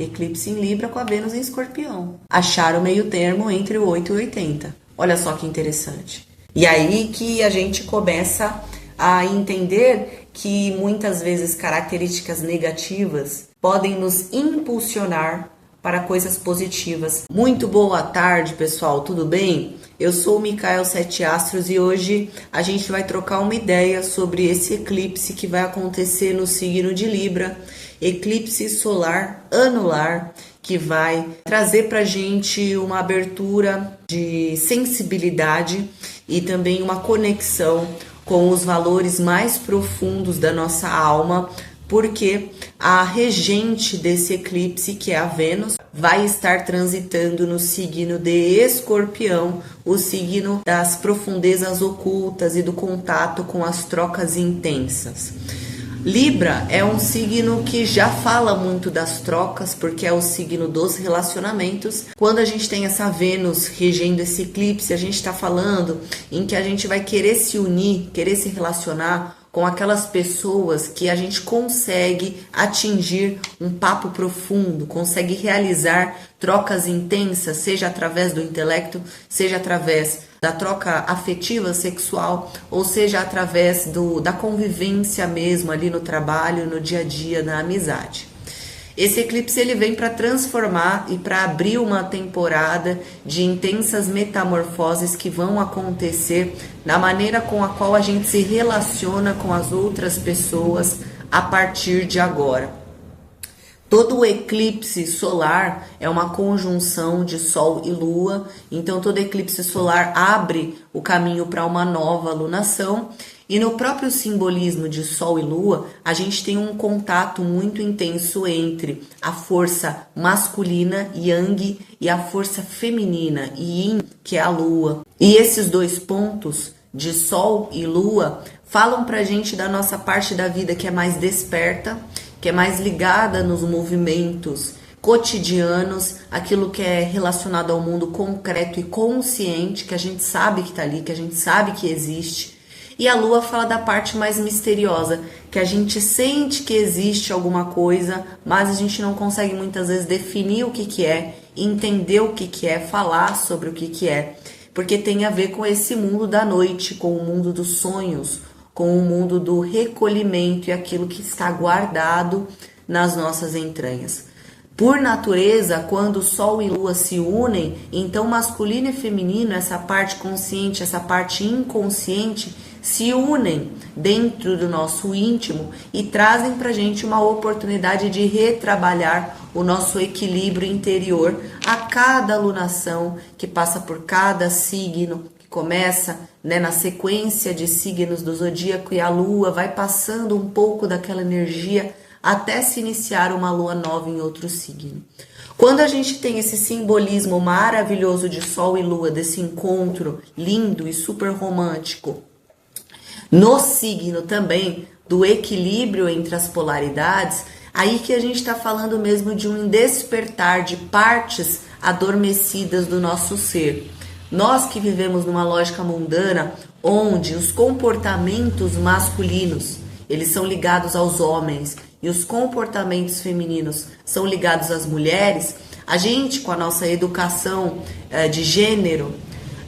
eclipse em Libra com a Vênus em Escorpião. Achar o meio termo entre o 8 e o 80. Olha só que interessante. E aí que a gente começa a entender que muitas vezes características negativas podem nos impulsionar para coisas positivas. Muito boa tarde, pessoal, tudo bem? Eu sou o Micael Sete Astros e hoje a gente vai trocar uma ideia sobre esse eclipse que vai acontecer no signo de Libra, eclipse solar anular, que vai trazer pra gente uma abertura de sensibilidade e também uma conexão com os valores mais profundos da nossa alma, porque a regente desse eclipse, que é a Vênus, vai estar transitando no signo de Escorpião, o signo das profundezas ocultas e do contato com as trocas intensas. Libra é um signo que já fala muito das trocas, porque é o signo dos relacionamentos. Quando a gente tem essa Vênus regendo esse eclipse, a gente está falando em que a gente vai querer se unir, querer se relacionar com aquelas pessoas que a gente consegue atingir um papo profundo, consegue realizar trocas intensas, seja através do intelecto, seja através da troca afetiva, sexual, ou seja através da convivência mesmo ali no trabalho, no dia a dia, na amizade. Esse eclipse ele vem para transformar e para abrir uma temporada de intensas metamorfoses que vão acontecer na maneira com a qual a gente se relaciona com as outras pessoas a partir de agora. Todo eclipse solar é uma conjunção de Sol e Lua, então todo eclipse solar abre o caminho para uma nova lunação. E no próprio simbolismo de Sol e Lua, a gente tem um contato muito intenso entre a força masculina, Yang, e a força feminina, Yin, que é a Lua. E esses dois pontos de Sol e Lua falam pra gente da nossa parte da vida que é mais desperta, que é mais ligada nos movimentos cotidianos, aquilo que é relacionado ao mundo concreto e consciente, que a gente sabe que tá ali, que a gente sabe que existe. E a Lua fala da parte mais misteriosa, que a gente sente que existe alguma coisa, mas a gente não consegue muitas vezes definir o que é, entender o que é, falar sobre o que é, porque tem a ver com esse mundo da noite, com o mundo dos sonhos, com o mundo do recolhimento e aquilo que está guardado nas nossas entranhas. Por natureza, quando Sol e Lua se unem, então masculino e feminino, essa parte consciente, essa parte inconsciente, se unem dentro do nosso íntimo e trazem pra gente uma oportunidade de retrabalhar o nosso equilíbrio interior a cada alunação que passa por cada signo, que começa, né, na sequência de signos do zodíaco, e a Lua vai passando um pouco daquela energia até se iniciar uma lua nova em outro signo. Quando a gente tem esse simbolismo maravilhoso de Sol e Lua, desse encontro lindo e super romântico, no signo também do equilíbrio entre as polaridades, aí que a gente está falando mesmo de um despertar de partes adormecidas do nosso ser. Nós que vivemos numa lógica mundana, onde os comportamentos masculinos, eles são ligados aos homens, e os comportamentos femininos são ligados às mulheres, a gente, com a nossa educação de gênero,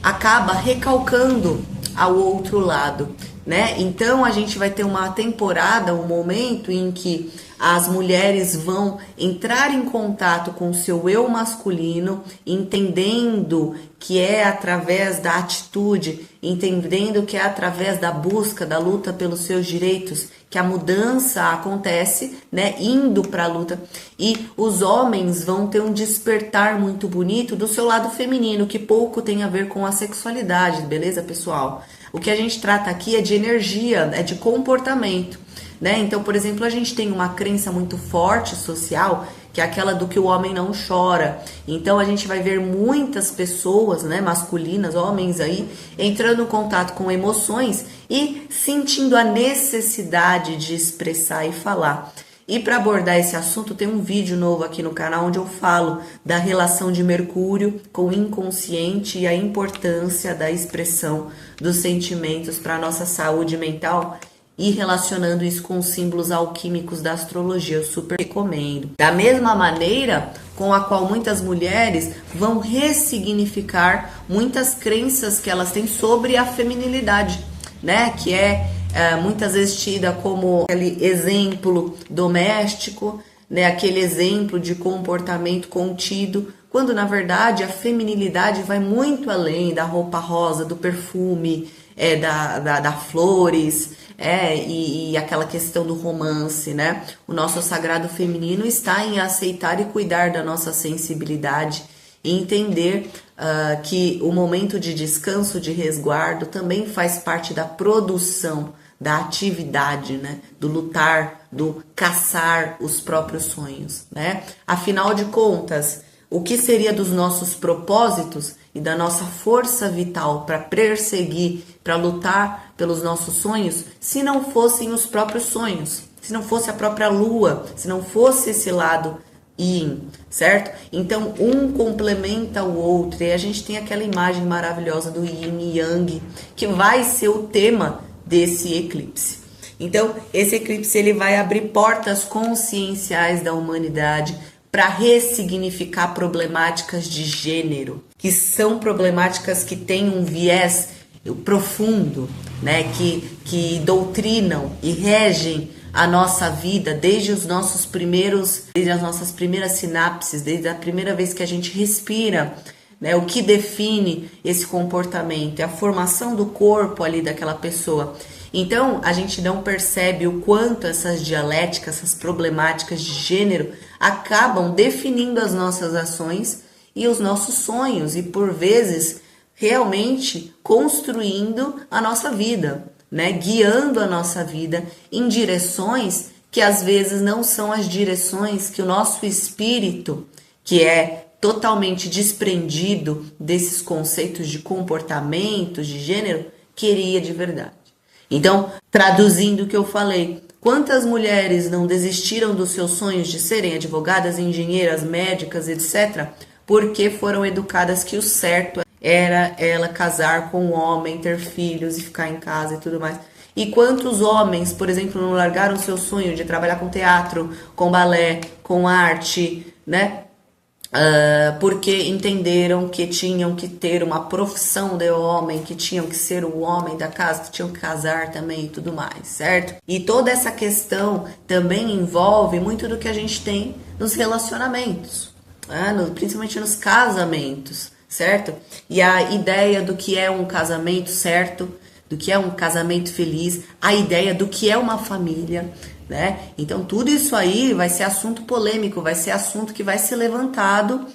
acaba recalcando ao outro lado, né? Então a gente vai ter uma temporada, um momento em que as mulheres vão entrar em contato com o seu eu masculino, entendendo que é através da atitude, entendendo que é através da busca, da luta pelos seus direitos, que a mudança acontece, né, indo para a luta. E os homens vão ter um despertar muito bonito do seu lado feminino, que pouco tem a ver com a sexualidade, beleza, pessoal? O que a gente trata aqui é de energia, é de comportamento, né? Então, por exemplo, a gente tem uma crença muito forte social, que é aquela do que o homem não chora. Então a gente vai ver muitas pessoas, né, masculinas, homens aí, entrando em contato com emoções e sentindo a necessidade de expressar e falar. E para abordar esse assunto, tem um vídeo novo aqui no canal onde eu falo da relação de Mercúrio com o inconsciente e a importância da expressão dos sentimentos para a nossa saúde mental e relacionando isso com os símbolos alquímicos da astrologia. Eu super recomendo. Da mesma maneira com a qual muitas mulheres vão ressignificar muitas crenças que elas têm sobre a feminilidade, né? Que é muitas vezes tida como aquele exemplo doméstico, né? Aquele exemplo de comportamento contido, quando na verdade a feminilidade vai muito além da roupa rosa, do perfume, da flores, e aquela questão do romance, né? O nosso sagrado feminino está em aceitar e cuidar da nossa sensibilidade e entender que o momento de descanso, de resguardo, também faz parte da produção, da atividade, né? Do lutar, do caçar os próprios sonhos, né? Afinal de contas, o que seria dos nossos propósitos e da nossa força vital para perseguir, para lutar pelos nossos sonhos, se não fossem os próprios sonhos, se não fosse a própria lua, se não fosse esse lado yin, certo? Então, um complementa o outro e a gente tem aquela imagem maravilhosa do yin e yang, que vai ser o tema desse eclipse. Então, esse eclipse ele vai abrir portas conscienciais da humanidade para ressignificar problemáticas de gênero, que são problemáticas que têm um viés profundo, né, que doutrinam e regem a nossa vida desde as nossas primeiras sinapses, desde a primeira vez que a gente respira, né, o que define esse comportamento, é a formação do corpo ali daquela pessoa. Então, a gente não percebe o quanto essas dialéticas, essas problemáticas de gênero acabam definindo as nossas ações e os nossos sonhos e, por vezes, realmente construindo a nossa vida, né? Guiando a nossa vida em direções que às vezes não são as direções que o nosso espírito, que é totalmente desprendido desses conceitos de comportamentos, de gênero, queria de verdade. Então, traduzindo o que eu falei, quantas mulheres não desistiram dos seus sonhos de serem advogadas, engenheiras, médicas, etc., porque foram educadas que o certo era ela casar com um homem, ter filhos e ficar em casa e tudo mais. E quantos homens, por exemplo, não largaram o seu sonho de trabalhar com teatro, com balé, com arte, né? Porque entenderam que tinham que ter uma profissão de homem, que tinham que ser o homem da casa, que tinham que casar também e tudo mais, certo? E toda essa questão também envolve muito do que a gente tem nos relacionamentos, né? Principalmente nos casamentos, certo? E a ideia do que é um casamento certo, do que é um casamento feliz, a ideia do que é uma família, né? Então tudo isso aí vai ser assunto polêmico, vai ser assunto que vai ser levantado,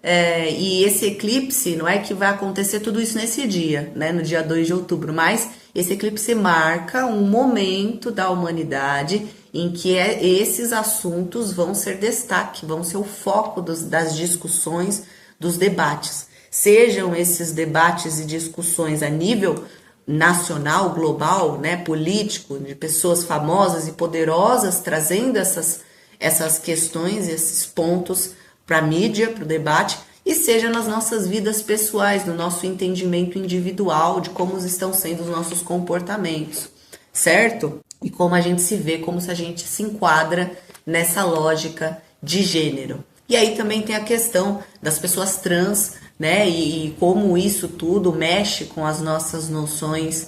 e esse eclipse não é que vai acontecer tudo isso nesse dia, né? No dia 2 de outubro, mas esse eclipse marca um momento da humanidade em que esses assuntos vão ser destaque, vão ser o foco das discussões, dos debates. Sejam esses debates e discussões a nível nacional, global, né, político, de pessoas famosas e poderosas trazendo essas questões, esses pontos para a mídia, para o debate, e seja nas nossas vidas pessoais, no nosso entendimento individual de como estão sendo os nossos comportamentos, certo? E como a gente se vê, como se a gente se enquadra nessa lógica de gênero. E aí também tem a questão das pessoas trans, né? E como isso tudo mexe com as nossas noções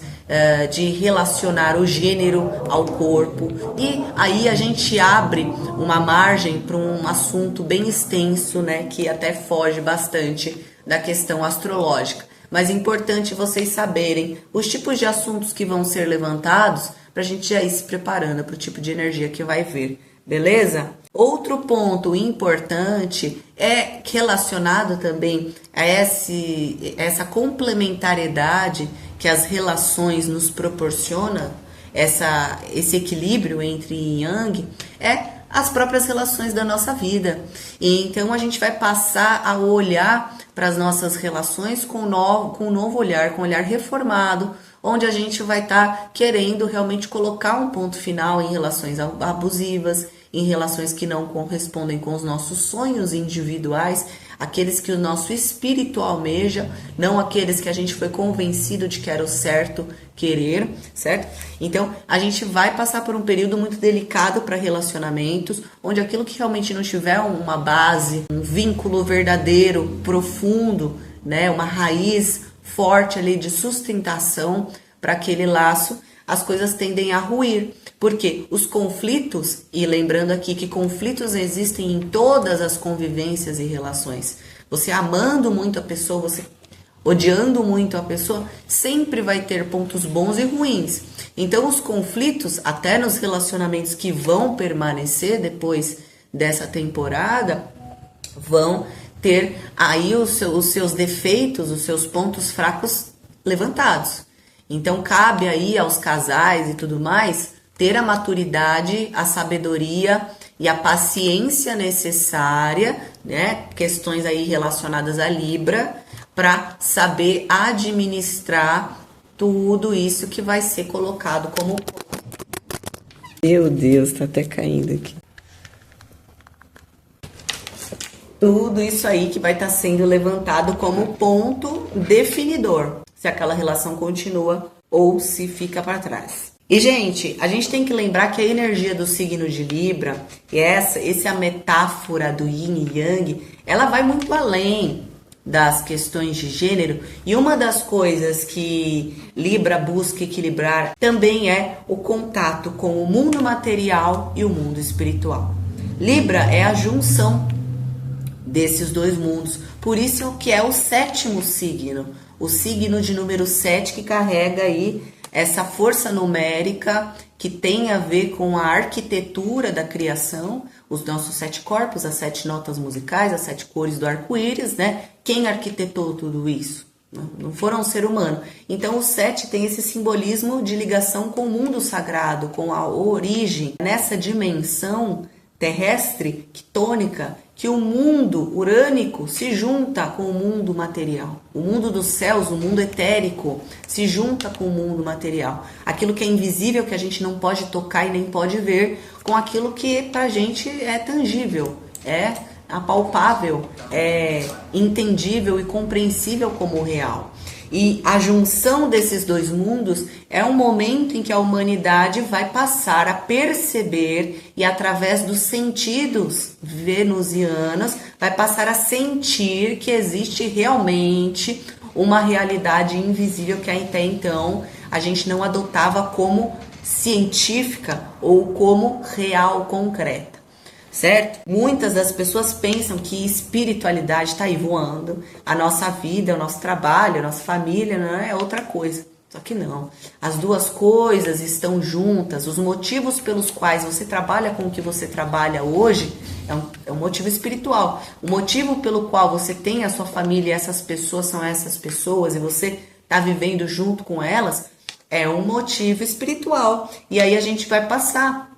de relacionar o gênero ao corpo. E aí a gente abre uma margem para um assunto bem extenso, né? Que até foge bastante da questão astrológica. Mas é importante vocês saberem os tipos de assuntos que vão ser levantados para a gente já ir se preparando para o tipo de energia que vai vir. Beleza? Outro ponto importante é relacionado também a essa complementariedade que as relações nos proporcionam, esse equilíbrio entre yin e yang, é as próprias relações da nossa vida. E então a gente vai passar a olhar para as nossas relações com um novo olhar, com um olhar reformado, onde a gente vai estar querendo realmente colocar um ponto final em relações abusivas, em relações que não correspondem com os nossos sonhos individuais, aqueles que o nosso espírito almeja, não aqueles que a gente foi convencido de que era o certo querer, certo? Então, a gente vai passar por um período muito delicado para relacionamentos, onde aquilo que realmente não tiver uma base, um vínculo verdadeiro, profundo, né, uma raiz forte ali de sustentação para aquele laço, as coisas tendem a ruir. Porque os conflitos, e lembrando aqui que conflitos existem em todas as convivências e relações. Você amando muito a pessoa, você odiando muito a pessoa, sempre vai ter pontos bons e ruins. Então os conflitos, até nos relacionamentos que vão permanecer depois dessa temporada, vão ter aí os seus defeitos, os seus pontos fracos levantados. Então cabe aí aos casais e tudo mais ter a maturidade, a sabedoria e a paciência necessária, né? Questões aí relacionadas à Libra, para saber administrar tudo isso que vai ser colocado como... Meu Deus, tá até caindo aqui. Tudo isso aí que vai estar sendo levantado como ponto definidor, se aquela relação continua ou se fica para trás. E, gente, a gente tem que lembrar que a energia do signo de Libra, e essa é a metáfora do Yin e Yang, ela vai muito além das questões de gênero, e uma das coisas que Libra busca equilibrar também é o contato com o mundo material e o mundo espiritual. Libra é a junção desses dois mundos, por isso que é o 7º signo, o signo de número 7, que carrega aí essa força numérica que tem a ver com a arquitetura da criação, os nossos 7 corpos, as 7 notas musicais, as 7 cores do arco-íris, né? Quem arquitetou tudo isso? Não foram um ser humano. Então o 7 tem esse simbolismo de ligação com o mundo sagrado, com a origem, nessa dimensão terrestre, quitônica, que o mundo urânico se junta com o mundo material. O mundo dos céus, o mundo etérico, se junta com o mundo material. Aquilo que é invisível, que a gente não pode tocar e nem pode ver, com aquilo que pra gente é tangível, é apalpável, é entendível e compreensível como real. E a junção desses dois mundos é um momento em que a humanidade vai passar a perceber e, através dos sentidos venusianos, vai passar a sentir que existe realmente uma realidade invisível que até então a gente não adotava como científica ou como real, concreta. Certo? Muitas das pessoas pensam que espiritualidade está aí voando, a nossa vida, o nosso trabalho, a nossa família não é outra coisa. Só que não. As duas coisas estão juntas. Os motivos pelos quais você trabalha com o que você trabalha hoje é um motivo espiritual. O motivo pelo qual você tem a sua família e essas pessoas são essas pessoas e você está vivendo junto com elas é um motivo espiritual. E aí a gente vai passar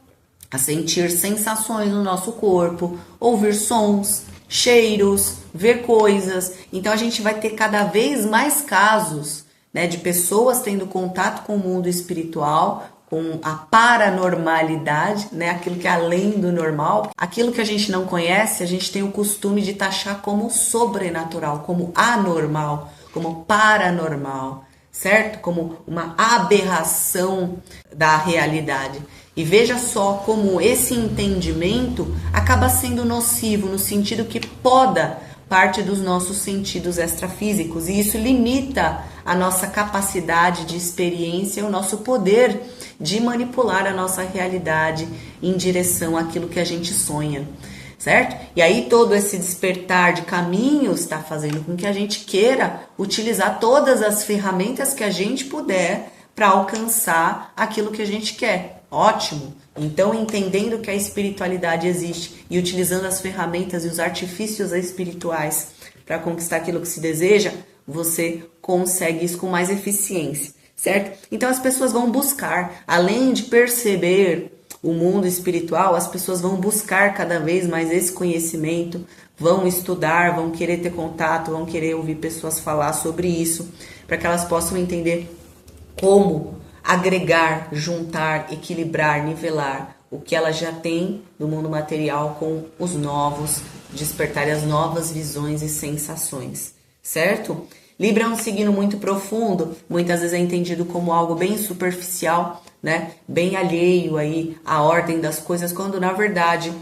a sentir sensações no nosso corpo, ouvir sons, cheiros, ver coisas. Então a gente vai ter cada vez mais casos, né, de pessoas tendo contato com o mundo espiritual, com a paranormalidade, né, aquilo que é além do normal. Aquilo que a gente não conhece, a gente tem o costume de taxar como sobrenatural, como anormal, como paranormal, certo? Como uma aberração da realidade. E veja só como esse entendimento acaba sendo nocivo, no sentido que poda parte dos nossos sentidos extrafísicos. E isso limita a nossa capacidade de experiência, o nosso poder de manipular a nossa realidade em direção àquilo que a gente sonha, certo? E aí todo esse despertar de caminhos está fazendo com que a gente queira utilizar todas as ferramentas que a gente puder para alcançar aquilo que a gente quer. Ótimo! Então, entendendo que a espiritualidade existe e utilizando as ferramentas e os artifícios espirituais para conquistar aquilo que se deseja, você consegue isso com mais eficiência, certo? Então, as pessoas vão buscar, além de perceber o mundo espiritual, as pessoas vão buscar cada vez mais esse conhecimento, vão estudar, vão querer ter contato, vão querer ouvir pessoas falar sobre isso, para que elas possam entender como agregar, juntar, equilibrar, nivelar o que ela já tem do mundo material com os novos, despertar as novas visões e sensações, certo? Libra é um signo muito profundo, muitas vezes é entendido como algo bem superficial, né? Bem alheio aí à ordem das coisas, quando na verdade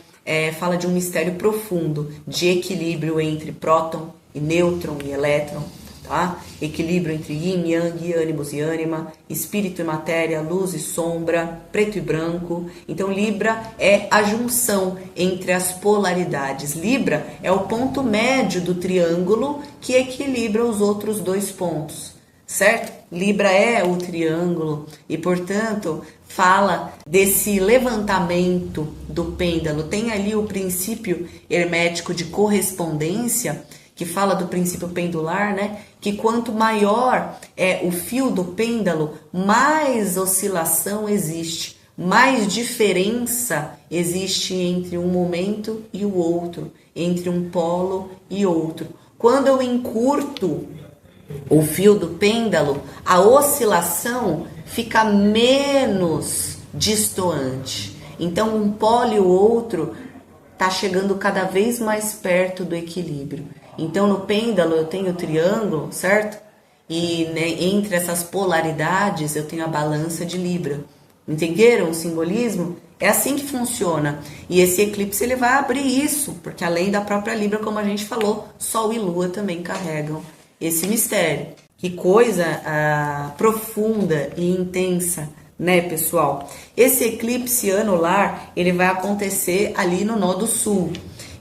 fala de um mistério profundo, de equilíbrio entre próton e nêutron e elétron, tá? Equilíbrio entre yin e yang, ânimos e ânima, espírito e matéria, luz e sombra, preto e branco. Então Libra é a junção entre as polaridades. Libra é o ponto médio do triângulo que equilibra os outros dois pontos, certo? Libra é o triângulo e, portanto, fala desse levantamento do pêndulo. Tem ali o princípio hermético de correspondência, que fala do princípio pendular, né? Que quanto maior é o fio do pêndulo, mais oscilação existe, mais diferença existe entre um momento e o outro, entre um polo e outro. Quando eu encurto o fio do pêndulo, a oscilação fica menos distoante. Então, um polo e o outro está chegando cada vez mais perto do equilíbrio. Então, no pêndulo eu tenho o triângulo, certo? E né, entre essas polaridades eu tenho a balança de Libra. Entenderam o simbolismo? É assim que funciona. E esse eclipse ele vai abrir isso, porque além da própria Libra, como a gente falou, Sol e Lua também carregam esse mistério. Que coisa profunda e intensa, né, pessoal? Esse eclipse anular, ele vai acontecer ali no Nó do Sul.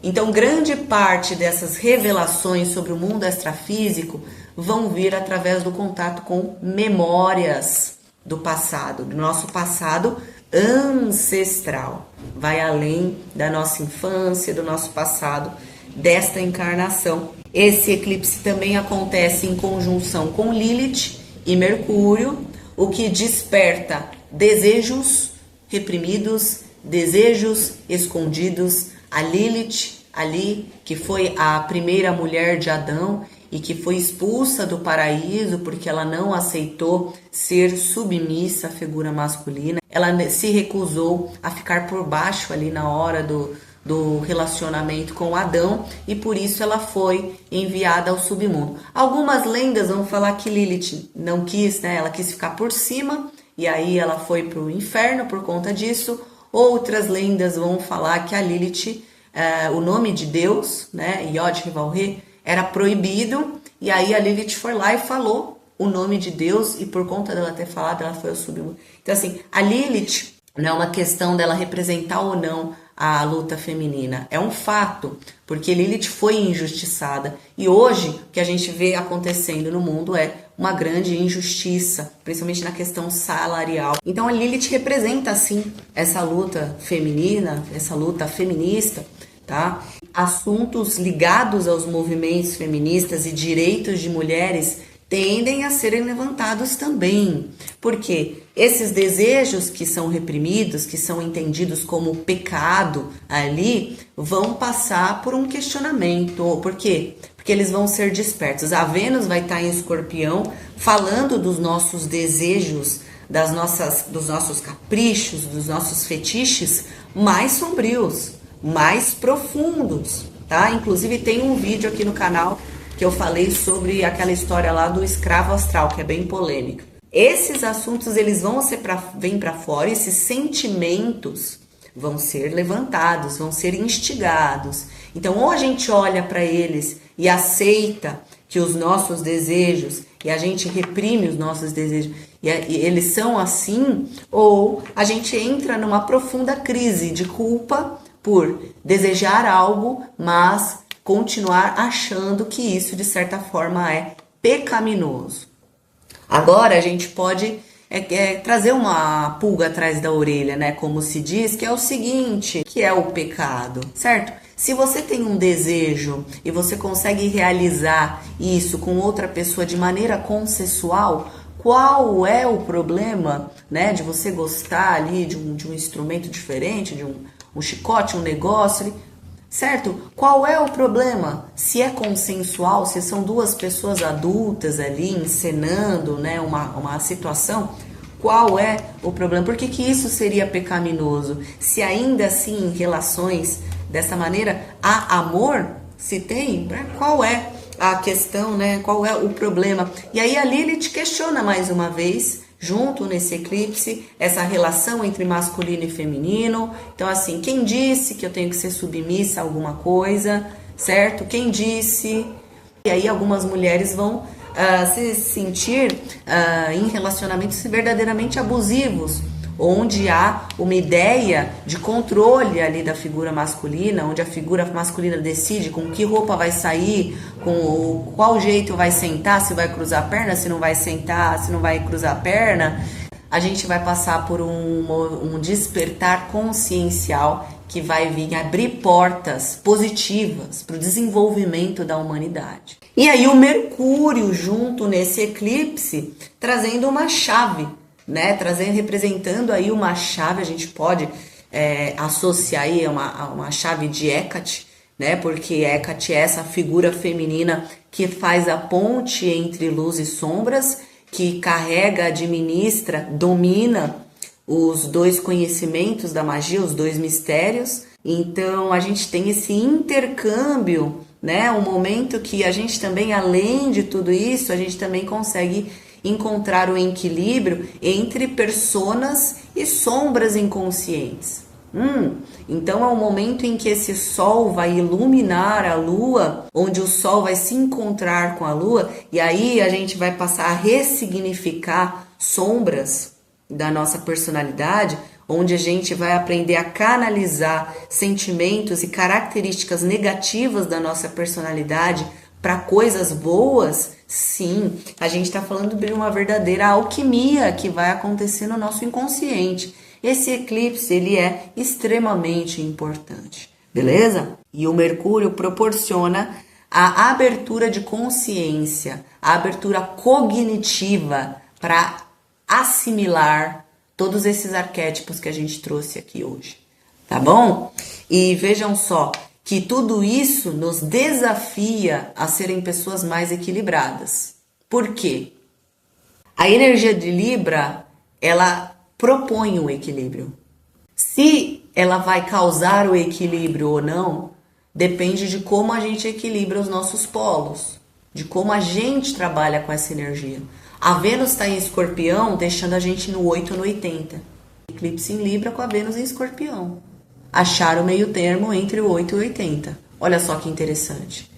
Então, grande parte dessas revelações sobre o mundo extrafísico vão vir através do contato com memórias do passado, do nosso passado ancestral. Vai além da nossa infância, do nosso passado, desta encarnação. Esse eclipse também acontece em conjunção com Lilith e Mercúrio, o que desperta desejos reprimidos, desejos escondidos. A Lilith, ali, que foi a primeira mulher de Adão e que foi expulsa do paraíso porque ela não aceitou ser submissa à figura masculina. Ela se recusou a ficar por baixo ali na hora do relacionamento com Adão e por isso ela foi enviada ao submundo. Algumas lendas vão falar que Lilith não quis, né? Ela quis ficar por cima e aí ela foi para o inferno por conta disso. Outras lendas vão falar que a Lilith, o nome de Deus, né, Yod-Heh-Vav-Heh, era proibido, e aí a Lilith foi lá e falou o nome de Deus, e por conta dela ter falado, ela foi ao submundo. Então assim, a Lilith não é uma questão dela representar ou não a luta feminina, é um fato, porque Lilith foi injustiçada, e hoje o que a gente vê acontecendo no mundo é uma grande injustiça, principalmente na questão salarial. Então a Lilith representa, sim, essa luta feminina, essa luta feminista, tá? Assuntos ligados aos movimentos feministas e direitos de mulheres tendem a serem levantados também, porque esses desejos que são reprimidos, que são entendidos como pecado ali, vão passar por um questionamento. Por quê? Porque eles vão ser despertos. A Vênus vai estar em Escorpião, falando dos nossos desejos, dos nossos caprichos, dos nossos fetiches mais sombrios, mais profundos, tá? Inclusive tem um vídeo aqui no canal que eu falei sobre aquela história lá do escravo astral, que é bem polêmica. Esses assuntos, eles vêm para fora, esses sentimentos vão ser levantados, vão ser instigados. Então, ou a gente olha para eles e aceita que os nossos desejos, e a gente reprime os nossos desejos, e eles são assim, ou a gente entra numa profunda crise de culpa por desejar algo, mas continuar achando que isso, de certa forma, é pecaminoso. Agora, a gente pode trazer uma pulga atrás da orelha, né? Como se diz, que é o seguinte, que é o pecado, certo? Se você tem um desejo e você consegue realizar isso com outra pessoa de maneira consensual, qual é o problema, né? De você gostar ali de um instrumento diferente, de um chicote, um negócio, certo? Qual é o problema? Se é consensual, se são duas pessoas adultas ali encenando, né, uma situação, Qual é o problema? Por que que isso seria pecaminoso? Se ainda assim em relações dessa maneira há amor, se tem, né? Qual é a questão, né? Qual é o problema? E aí a Lilith questiona mais uma vez, junto nesse eclipse, essa relação entre masculino e feminino. Então assim, quem disse que eu tenho que ser submissa a alguma coisa, certo? Quem disse? E aí algumas mulheres vão se sentir em relacionamentos verdadeiramente abusivos, onde há uma ideia de controle ali da figura masculina, onde a figura masculina decide com que roupa vai sair, com qual jeito vai sentar, se vai cruzar a perna, se não vai sentar, se não vai cruzar a perna. A gente vai passar por um despertar consciencial que vai vir abrir portas positivas para o desenvolvimento da humanidade. E aí o Mercúrio junto nesse eclipse trazendo uma chave, né? Representando aí uma chave, a gente pode associar aí a uma chave de Hecate, né? Porque Hecate é essa figura feminina que faz a ponte entre luz e sombras, que carrega, administra, domina os dois conhecimentos da magia, os dois mistérios. Então a gente tem esse intercâmbio, né? Um momento que a gente também, além de tudo isso, a gente também consegue encontrar o equilíbrio entre personas e sombras inconscientes. Então é um momento em que esse sol vai iluminar a lua, onde o sol vai se encontrar com a lua, e aí a gente vai passar a ressignificar sombras da nossa personalidade, onde a gente vai aprender a canalizar sentimentos e características negativas da nossa personalidade para coisas boas. Sim, a gente está falando de uma verdadeira alquimia que vai acontecer no nosso inconsciente. Esse eclipse, ele é extremamente importante, beleza? E o Mercúrio proporciona a abertura de consciência, a abertura cognitiva para assimilar todos esses arquétipos que a gente trouxe aqui hoje, tá bom? E vejam só que tudo isso nos desafia a serem pessoas mais equilibradas. Por quê? A energia de Libra, ela propõe o equilíbrio. Se ela vai causar o equilíbrio ou não, depende de como a gente equilibra os nossos polos, de como a gente trabalha com essa energia. A Vênus está em Escorpião, deixando a gente no 8 ou no 80. Eclipse em Libra com a Vênus em Escorpião. Achar o meio termo entre o 8 e o 80. Olha só que interessante.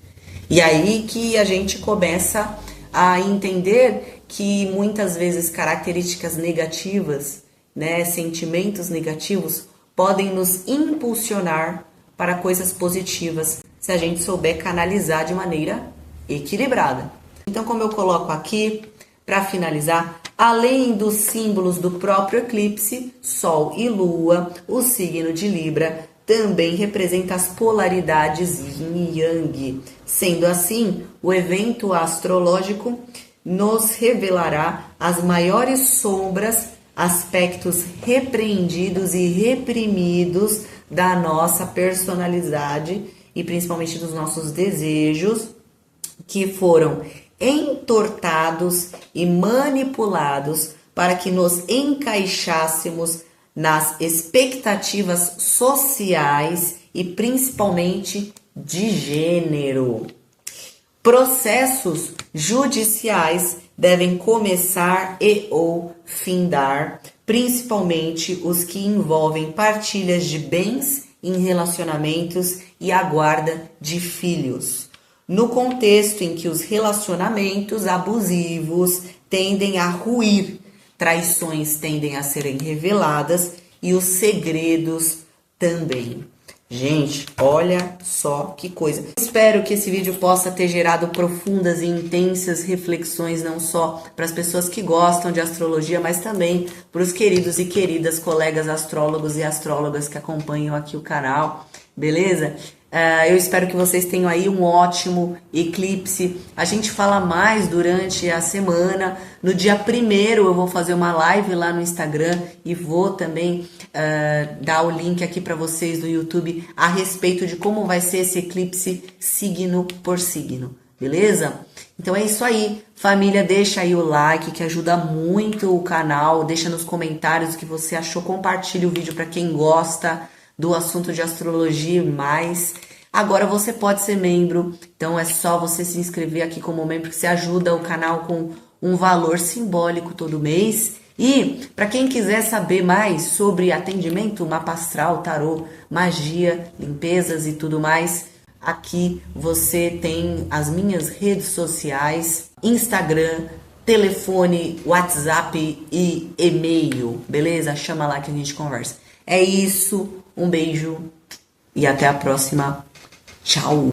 E aí que a gente começa a entender que muitas vezes características negativas, né, sentimentos negativos, podem nos impulsionar para coisas positivas se a gente souber canalizar de maneira equilibrada. Então, como eu coloco aqui, para finalizar, além dos símbolos do próprio eclipse, Sol e Lua, o signo de Libra também representa as polaridades Yin e Yang. Sendo assim, o evento astrológico nos revelará as maiores sombras, aspectos repreendidos e reprimidos da nossa personalidade e principalmente dos nossos desejos, que foram entortados e manipulados para que nos encaixássemos nas expectativas sociais e principalmente de gênero. Processos judiciais devem começar e ou findar, principalmente os que envolvem partilhas de bens em relacionamentos e a guarda de filhos. No contexto em que os relacionamentos abusivos tendem a ruir, traições tendem a serem reveladas e os segredos também. Gente, olha só que coisa. Espero que esse vídeo possa ter gerado profundas e intensas reflexões, não só para as pessoas que gostam de astrologia, mas também para os queridos e queridas colegas astrólogos e astrólogas que acompanham aqui o canal, beleza? Eu espero que vocês tenham aí um ótimo eclipse. A gente fala mais durante a semana. No dia 1º eu vou fazer uma live lá no Instagram e vou também dar o link aqui para vocês do YouTube a respeito de como vai ser esse eclipse signo por signo, beleza? Então é isso aí, família, deixa aí o like que ajuda muito o canal, deixa nos comentários o que você achou, compartilha o vídeo para quem gosta do assunto de astrologia e mais. Agora você pode ser membro, então é só você se inscrever aqui como membro que você ajuda o canal com um valor simbólico todo mês. E para quem quiser saber mais sobre atendimento, mapa astral, tarô, magia, limpezas e tudo mais, aqui você tem as minhas redes sociais, Instagram, telefone, WhatsApp e e-mail, beleza? Chama lá que a gente conversa. É isso, um beijo e até a próxima. Tchau!